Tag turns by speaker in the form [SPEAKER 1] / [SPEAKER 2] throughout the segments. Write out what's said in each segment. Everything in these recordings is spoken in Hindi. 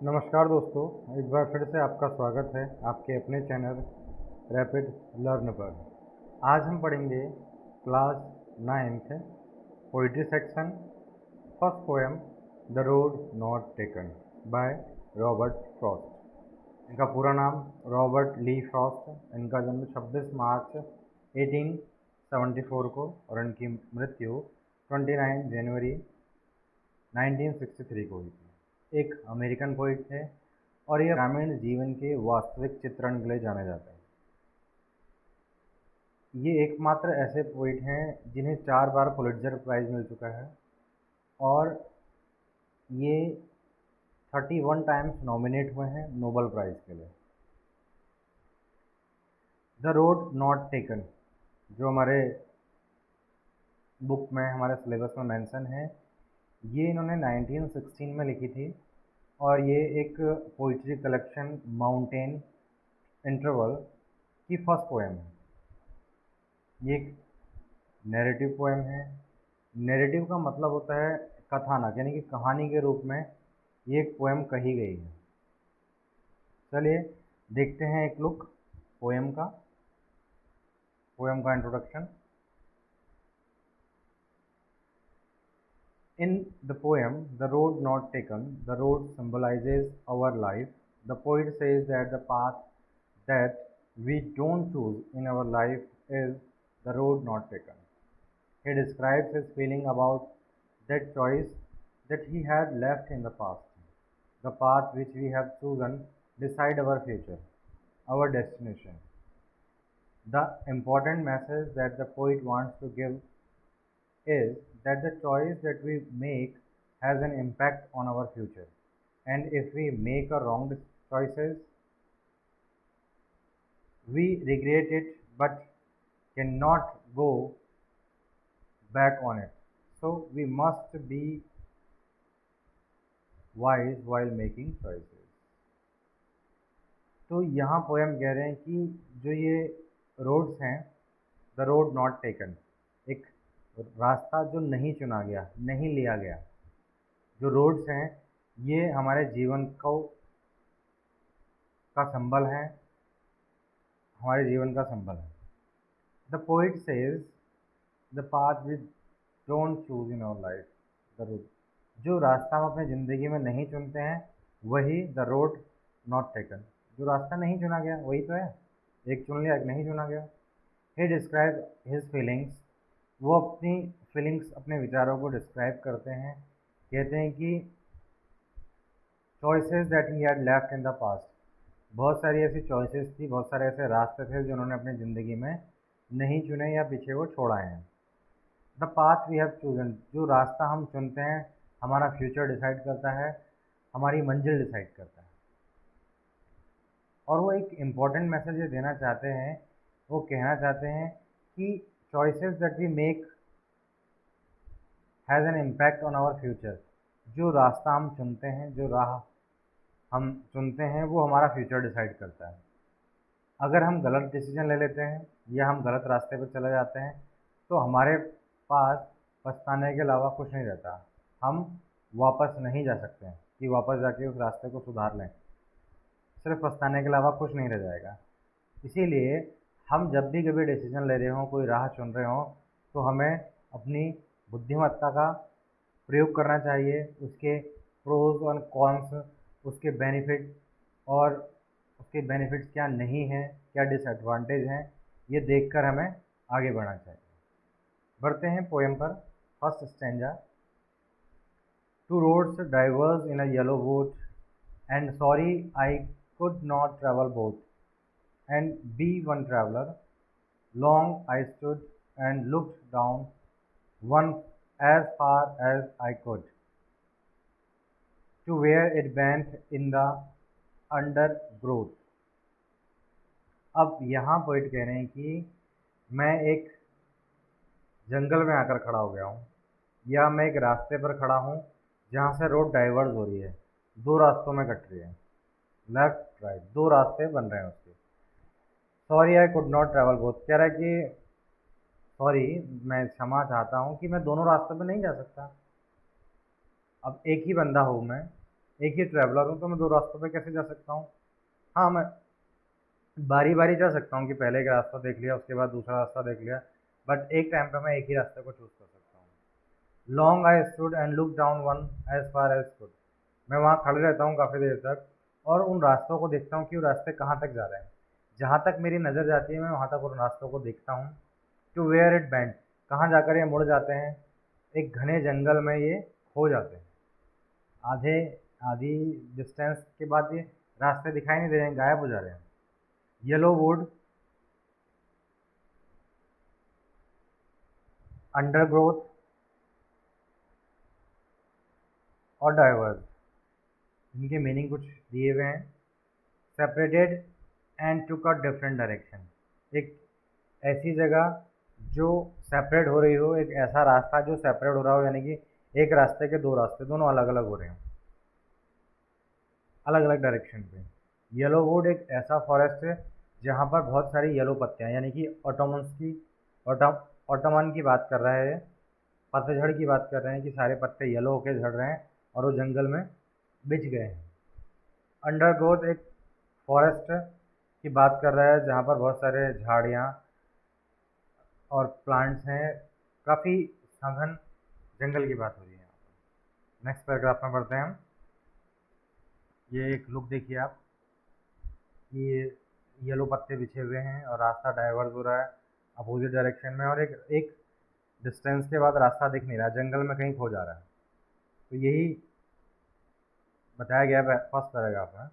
[SPEAKER 1] नमस्कार दोस्तों, एक बार फिर से आपका स्वागत है आपके अपने चैनल रैपिड लर्न पर। आज हम पढ़ेंगे class 9th poetry section, first poem the road not taken by Robert Frost. इनका पूरा नाम रॉबर्ट ली फ्रॉस्ट। इनका जन्म 26 मार्च 1874 को और इनकी मृत्यु 29 जनवरी 1963 को हुई थी। एक अमेरिकन पोइट थे और ये ग्रामीण जीवन के वास्तविक चित्रण के लिए जाने जाते हैं। ये एकमात्र ऐसे पोइट हैं जिन्हें 4 बार पुलिट्जर प्राइज़ मिल चुका है और ये 31 टाइम्स नॉमिनेट हुए हैं नोबेल प्राइज़ के लिए। द रोड नॉट टेकन जो हमारे बुक में, हमारे सिलेबस में मेंशन है, ये इन्होंने 1916 में लिखी थी और ये एक पोइट्री कलेक्शन माउंटेन इंटरवल की फर्स्ट पोएम है। ये एक नैरेटिव पोएम है। नैरेटिव का मतलब होता है कथानक, यानी कि कहानी के रूप में ये एक पोएम कही गई है। चलिए देखते हैं एक लुक पोएम का introduction. In the poem, The Road Not Taken, the road symbolizes our life. The poet says that the path that we don't choose in our life is the road not taken. He describes his feeling about that choice that he had left in the past. The path which we have chosen decide our future, our destination. The important message that the poet wants to give is that the choice that we make has an impact on our future, and if we make a wrong choices, we regret it but cannot go back on it. So we must be wise while making choices. तो यहाँ पोएम कह रहे हैं कि जो ये रोड्स हैं, द रोड नॉट टेकन, एक रास्ता जो नहीं चुना गया, नहीं लिया गया, जो रोड्स हैं ये हमारे जीवन का संबल है, हमारे जीवन का संबल है। The poet says the path we don't choose in our life, the road, जो रास्ता हम अपनी ज़िंदगी में नहीं चुनते हैं वही द रोड नॉट टेकन, जो रास्ता नहीं चुना गया वही तो है। एक चुन लिया, एक नहीं चुना गया। ही डिस्क्राइब हिज फीलिंग्स, वो अपनी फीलिंग्स, अपने विचारों को डिस्क्राइब करते हैं। कहते हैं कि choices that he had left in the past, बहुत सारी ऐसी चॉइसेस थी, बहुत सारे ऐसे रास्ते थे जो उन्होंने अपनी ज़िंदगी में नहीं चुने या पीछे वो छोड़ आए हैं। The path we have chosen, जो रास्ता हम चुनते हैं हमारा फ्यूचर डिसाइड करता है, हमारी मंजिल डिसाइड करता है। और वो एक इम्पॉर्टेंट मैसेज ये देना चाहते हैं, वो कहना चाहते हैं कि choices that we make has an impact on our future, जो रास्ता हम चुनते हैं, जो राह हम चुनते हैं वो हमारा फ्यूचर डिसाइड करता है। अगर हम गलत डिसीजन ले लेते हैं या हम गलत रास्ते पर चले जाते हैं तो हमारे पास पछताने के अलावा कुछ नहीं रहता। हम वापस नहीं जा सकते हैं कि वापस जाके उस रास्ते को सुधार लें, सिर्फ पछताने के अलावा कुछ नहीं रह जाएगा। इसीलिए हम जब भी कभी डिसीजन ले रहे हों, कोई राह चुन रहे हों, तो हमें अपनी बुद्धिमत्ता का प्रयोग करना चाहिए, उसके प्रोज और कॉन्स, उसके बेनिफिट और उसके बेनिफिट्स क्या नहीं हैं, क्या डिसएडवांटेज हैं, ये देखकर हमें आगे बढ़ना चाहिए। बढ़ते हैं पोएम पर। First stanza. Two roads diverse in a yellow boat and sorry I could not travel both, and be one traveler. Long I stood and looked down one as far as I could, to where it bent in the undergrowth. अब यहाँ पोइट कह रहे हैं कि मैं एक जंगल में आकर खड़ा हो गया हूँ, या मैं एक रास्ते पर खड़ा हूँ जहाँ से रोड डाइवर्स हो रही है, दो रास्तों में कट रही है, लेफ्ट राइट, दो रास्ते बन रहे हैं उसके। Sorry I could not travel both, कह रहा है कि सॉरी, मैं क्षमा चाहता हूँ कि मैं दोनों रास्तों पे नहीं जा सकता। अब एक ही बंदा हूँ मैं, एक ही ट्रैवलर हूँ तो मैं दो रास्तों पे कैसे जा सकता हूँ? हाँ, मैं बारी बारी जा सकता हूँ कि पहले एक रास्ता देख लिया, उसके बाद दूसरा रास्ता देख लिया, बट एक टाइम पे मैं एक ही रास्ते को चूज कर सकता हूँ। Long I stood and look down one as far as could. मैं वहाँ खड़े रहता हूँ काफ़ी देर तक और उन रास्तों को देखता हूँ कि वो रास्ते कहाँ तक जा रहे हैं। जहाँ तक मेरी नज़र जाती है मैं वहाँ तक उन रास्तों को देखता हूँ। टू वेयर इट बैंड, कहाँ जाकर ये मुड़ जाते हैं, एक घने जंगल में ये खो जाते हैं। आधे आधी डिस्टेंस के बाद ये रास्ते दिखाई नहीं दे रहे हैं, गायब हो जा रहे हैं। येलो वुड, अंडरग्रोथ और डाइवर्स, इनके मीनिंग कुछ दिए हुए हैं। Separated and took a different direction, एक ऐसी जगह जो सेपरेट हो रही हो, एक ऐसा रास्ता जो सेपरेट हो रहा हो, यानी कि एक रास्ते के दो रास्ते दोनों अलग अलग हो रहे हैं, अलग अलग डायरेक्शन पे। येलो वुड एक ऐसा फॉरेस्ट है जहाँ पर बहुत सारी येलो पत्तियाँ, यानी कि ऑटोमन्स की ऑटोमन की बात कर रहा है, पतझड़ की बात कर रहे हैं कि सारे पत्ते येलो होके झड़ रहे हैं और वो जंगल में बिछ गए हैं। अंडरग्रोथ एक फॉरेस्ट की बात कर रहा है जहाँ पर बहुत सारे झाड़ियाँ और प्लांट्स हैं, काफ़ी सघन जंगल की बात हो रही है यहाँ पर। नेक्स्ट पैराग्राफ में पढ़ते हैं हम। ये एक लुक देखिए आप, ये येलो पत्ते बिछे हुए हैं और रास्ता डाइवर्स हो रहा है अपोजिट डायरेक्शन में, और एक एक डिस्टेंस के बाद रास्ता दिख नहीं रहा, जंगल में कहीं खो जा रहा है। तो यही बताया गया फर्स्ट पैराग्राफ में।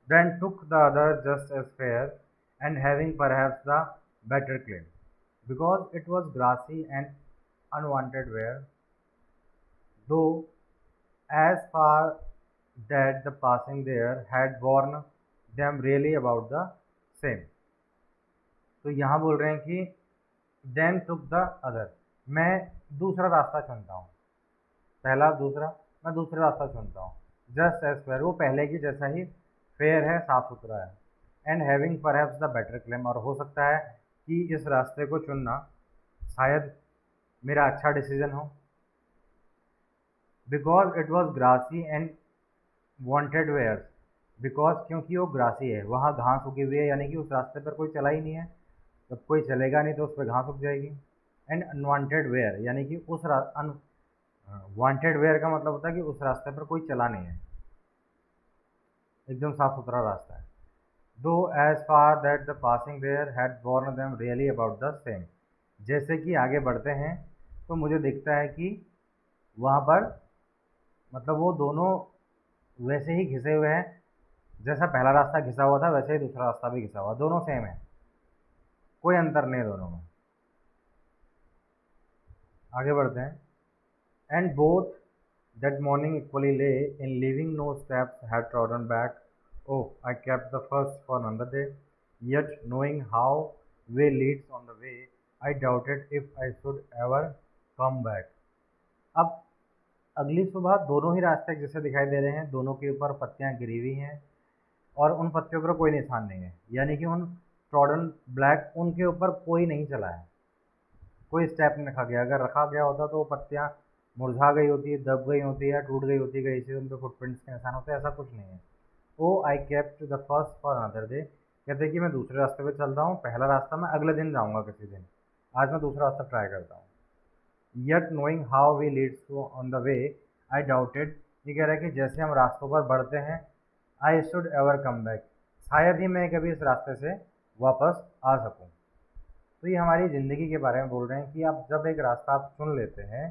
[SPEAKER 1] Then took the other just as fair, and having perhaps the better claim, because it was grassy and unwanted wear, though as far that the passing there had borne them really about the same। तो यहाँ बोल रहे हैं कि देन टुक द अदर, मैं दूसरा रास्ता चुनता हूँ, पहला दूसरा, मैं दूसरा रास्ता चुनता हूँ। जस्ट एज फेयर, वो पहले की जैसा ही फेयर है, साफ सुथरा है। And having perhaps the better claim, और हो सकता है कि इस रास्ते को चुनना शायद मेरा अच्छा डिसीजन हो। Because it was grassy and wanted wears, because क्योंकि वो ग्रासी है, वहाँ घास उगी हुई है, यानी कि उस रास्ते पर कोई चला ही नहीं है, जब कोई चलेगा नहीं तो उस पर घास उग जाएगी। एंड अनवांटेड वेयर, यानी कि उस वांटेड वेयर का मतलब होता है कि उस रास्ते पर कोई चला नहीं है, एकदम साफ सुथरा रास्ता है। Though as far that the passing there had borne them really about the same, जैसे कि आगे बढ़ते हैं तो मुझे दिखता है कि वहाँ पर मतलब वो दोनों वैसे ही घिसे हुए हैं, जैसा पहला रास्ता घिसा हुआ था वैसे ही दूसरा रास्ता भी घिसा हुआ, दोनों सेम है, कोई अंतर नहीं है दोनों में। आगे बढ़ते हैं। And both that morning equally lay in leaving no steps had trodden back. Oh, I kept the first for another day, yet knowing how way leads on the way, I doubted if I should ever come back. अब अगली सुबह दोनों ही रास्ते जैसे दिखाई दे रहे हैं, दोनों के ऊपर पत्तियां गिरी हुई हैं और उन पत्तियों पर कोई निशान नहीं है, यानी कि उन ट्रॉडन ब्लैक, उनके ऊपर कोई नहीं चला है, कोई स्टेप नहीं रखा गया। अगर रखा गया होता तो वो पत्तियाँ मुरझा गई होती, दब गई होती या टूट गई होती, कहीं से उन पर फुटप्रिंट्स के निशान होते, ऐसा कुछ नहीं है। Oh I kept the first for another day, कहते हैं कि मैं दूसरे रास्ते पे चल रहा हूँ, पहला रास्ता मैं अगले दिन जाऊँगा किसी दिन, आज मैं दूसरा रास्ता ट्राई करता हूँ। Yet knowing how we leads to on the way, I doubted, ये कह रहा है कि जैसे हम रास्तों पर बढ़ते हैं, I should ever come back, शायद ही मैं कभी इस रास्ते से वापस आ सकूँ। तो ये हमारी ज़िंदगी के बारे में बोल रहे हैं कि आप जब एक रास्ता आप चुन लेते हैं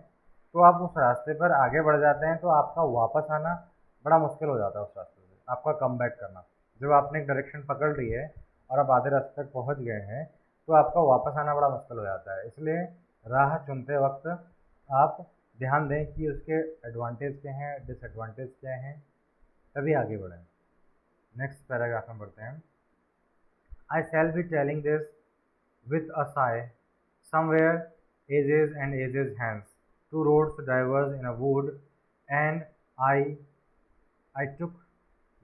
[SPEAKER 1] तो आप उस रास्ते पर आगे बढ़ जाते हैं, तो आपका वापस आना बड़ा मुश्किल हो जाता है उस रास्ते से, आपका कम बैक करना। जब आपने एक डायरेक्शन पकड़ ली है और आप आधे रास्ते तक पहुंच गए हैं तो आपका वापस आना बड़ा मुश्किल हो जाता है। इसलिए राह चुनते वक्त आप ध्यान दें कि उसके एडवांटेज क्या हैं, डिसएडवांटेज क्या हैं, तभी आगे बढ़ें। नेक्स्ट पैराग्राफ में बढ़ते हैं। I shall be telling this with a sigh, somewhere ages and ages hence, two roads diverged in a wood, and I took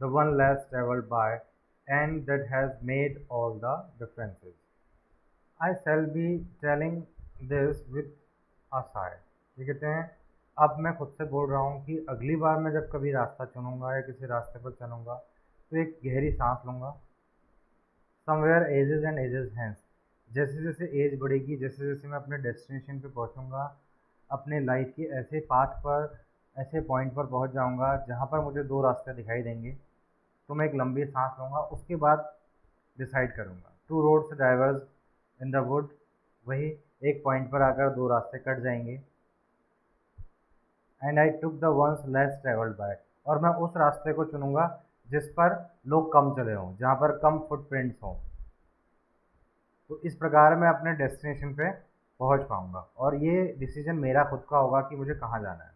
[SPEAKER 1] the one less travelled by, and that has made all the differences. I shall be telling this with a sigh. ये कहते हैं अब मैं खुद से बोल रहा हूँ कि अगली बार मैं जब कभी रास्ता चुनूंगा या किसी रास्ते पर चलूँगा तो एक गहरी सांस लूँगा। Somewhere ages and ages hence, जैसे जैसे एज बढ़ेगी, जैसे जैसे मैं अपने डेस्टिनेशन पे पहुँचूँगा, अपने लाइफ के ऐसे पाथ पर, ऐसे पॉइंट पर पहुँच जाऊँगा जहाँ पर मुझे दो रास्ते दिखाई देंगे, तो मैं एक लंबी सांस लूँगा। उसके बाद डिसाइड करूँगा। Two roads diverse in the wood, वही एक पॉइंट पर आकर दो रास्ते कट जाएंगे। And I took the ones less travelled by, और मैं उस रास्ते को चुनूंगा जिस पर लोग कम चले हों, जहाँ पर कम फुटप्रिंट्स हों। तो इस प्रकार मैं अपने डेस्टिनेशन पे पहुँच पाऊँगा, और ये डिसीजन मेरा खुद का होगा कि मुझे कहाँ जाना है।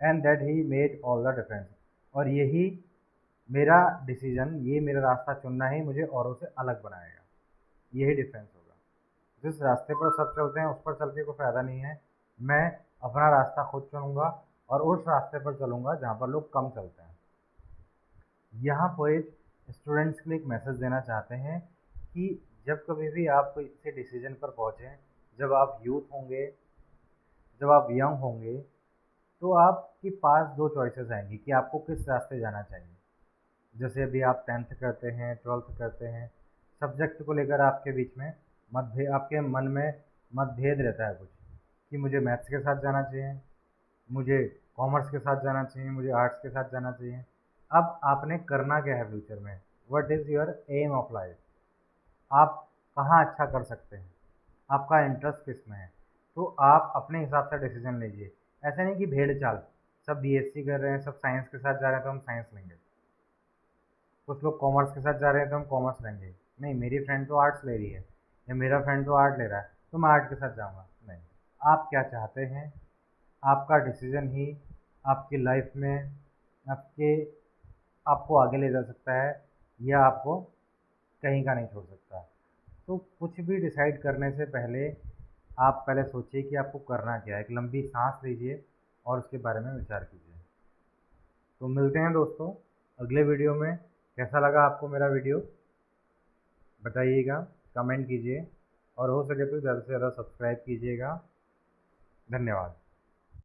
[SPEAKER 1] And that he made all the difference, और यही मेरा डिसीजन, ये मेरा रास्ता चुनना ही मुझे औरों से अलग बनाएगा। यही डिफरेंस होगा। जिस रास्ते पर सब चलते हैं उस पर चल के कोई फ़ायदा नहीं है। मैं अपना रास्ता खुद चुनूंगा और उस रास्ते पर चलूंगा जहाँ पर लोग कम चलते हैं। यहाँ पोएट स्टूडेंट्स के लिए एक मैसेज देना चाहते हैं कि जब कभी भी आप कोई से डिसीजन पर पहुँचें, जब आप यूथ होंगे, जब आप यंग होंगे, तो आपके पास दो चॉइसेस आएंगी कि आपको किस रास्ते जाना चाहिए। जैसे अभी आप 10th करते हैं, 12th करते हैं, सब्जेक्ट को लेकर आपके बीच में मतभेद, आपके मन में मतभेद रहता है कुछ, कि मुझे मैथ्स के साथ जाना चाहिए, मुझे कॉमर्स के साथ जाना चाहिए, मुझे आर्ट्स के साथ जाना चाहिए। अब आपने करना क्या है फ्यूचर में? What is your aim of life? आप कहाँ अच्छा कर सकते हैं? आपका इंटरेस्ट किस में है? तो आप अपने हिसाब से डिसीजन लीजिए। ऐसा नहीं कि भेड़ चाल, सब बीएससी कर रहे हैं, सब साइंस के साथ जा रहे हैं तो हम साइंस लेंगे, कुछ लोग कॉमर्स के साथ जा रहे हैं तो हम कॉमर्स लेंगे। नहीं, मेरी फ्रेंड तो आर्ट्स ले रही है या मेरा फ्रेंड तो आर्ट ले रहा है तो मैं आर्ट के साथ जाऊँगा। नहीं, आप क्या चाहते हैं, आपका डिसीजन ही आपकी लाइफ में आपके आपको आगे ले जा सकता है या आपको कहीं का नहीं छोड़ सकता। तो कुछ भी डिसाइड करने से पहले आप पहले सोचिए कि आपको करना क्या है। एक लंबी सांस लीजिए और उसके बारे में विचार कीजिए। तो मिलते हैं दोस्तों अगले वीडियो में। कैसा लगा आपको मेरा वीडियो बताइएगा, कमेंट कीजिए, और हो सके तो ज़्यादा से ज़्यादा सब्सक्राइब कीजिएगा। धन्यवाद।